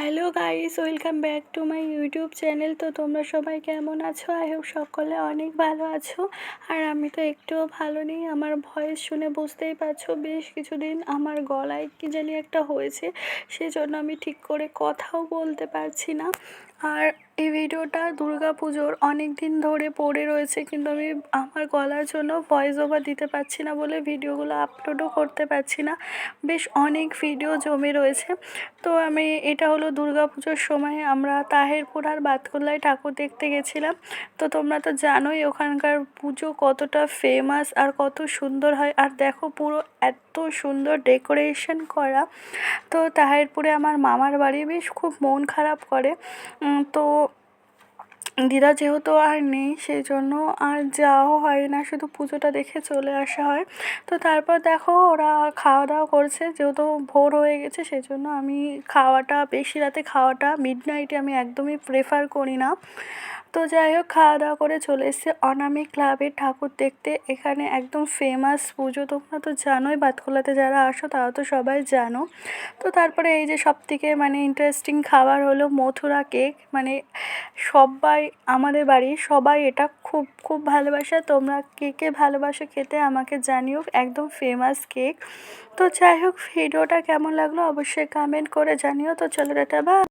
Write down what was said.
Hello guys, welcome back to my YouTube channel. তো তোমরা সবাই কেমন আছো? আই হোপ সকলে অনেক ভালো আছো। আর আমি তো একটুও ভালো নেই। আমার ভয়েস শুনে বুঝতেই পারছো বেশ কিছুদিন আমার গলায় কী জানি একটা হয়েছে, সেজন্য আমি ঠিক করে কথাও বলতে পারছি না। আর এই ভিডিওটা পুজোর অনেক দিন ধরে পড়ে রয়েছে, কিন্তু আমি আমার গলার জন্য ভয়েস ওভার দিতে পারছি না বলে ভিডিওগুলো আপলোডও করতে পারছি না। বেশ অনেক ভিডিও জমে রয়েছে। তো এটা হলো পুজোর সময় আমরা তাহেরপুর আর বাতকুল্লায় ঠাকুর দেখতে গেছিলাম। তো তোমরা তো জানোই ওখানকার পুজো কতটা ফেমাস আর কত সুন্দর হয়। আর দেখো পুরো এত সুন্দর ডেকোরেশন করা। তো তাহেরপুরে আমার মামার বাড়ি, বেশ খুব মন খারাপ করে। তো দিদা যেহেতু আর নেই, সেই জন্য আর যাওয়া হয় না, শুধু পুজোটা দেখে চলে আসা হয়। তো তারপর দেখো ওরা খাওয়া দাওয়া করছে, যেহেতু ভোর হয়ে গেছে সেই জন্য আমি বেশি রাতে খাওয়াটা মিডনাইটে আমি একদমই প্রেফার করি না। তো যাই হোক, খাওয়া দাওয়া করে চলে এসেছে অনামিক ক্লাবের ঠাকুর দেখতে। এখানে একদম ফেমাস পুজো, তোমরা তো জানোই, বাতকুলাতে যারা আসো তারা তো সবাই জানো। তো তারপরে এই যে সবথেকে ইন্টারেস্টিং খাবার হলো মথুরা কেক। সবাই, আমাদের বাড়ির সবাই এটা খুব খুব ভালোবাসে। তোমরা কে কে ভালোবাসো খেতে আমাকে জানিও, একদম ফেমাস কেক। তো যাই হোক, ভিডিওটা কেমন লাগলো অবশ্যই কমেন্ট করে জানিও। তো চলো টাটা, বাই।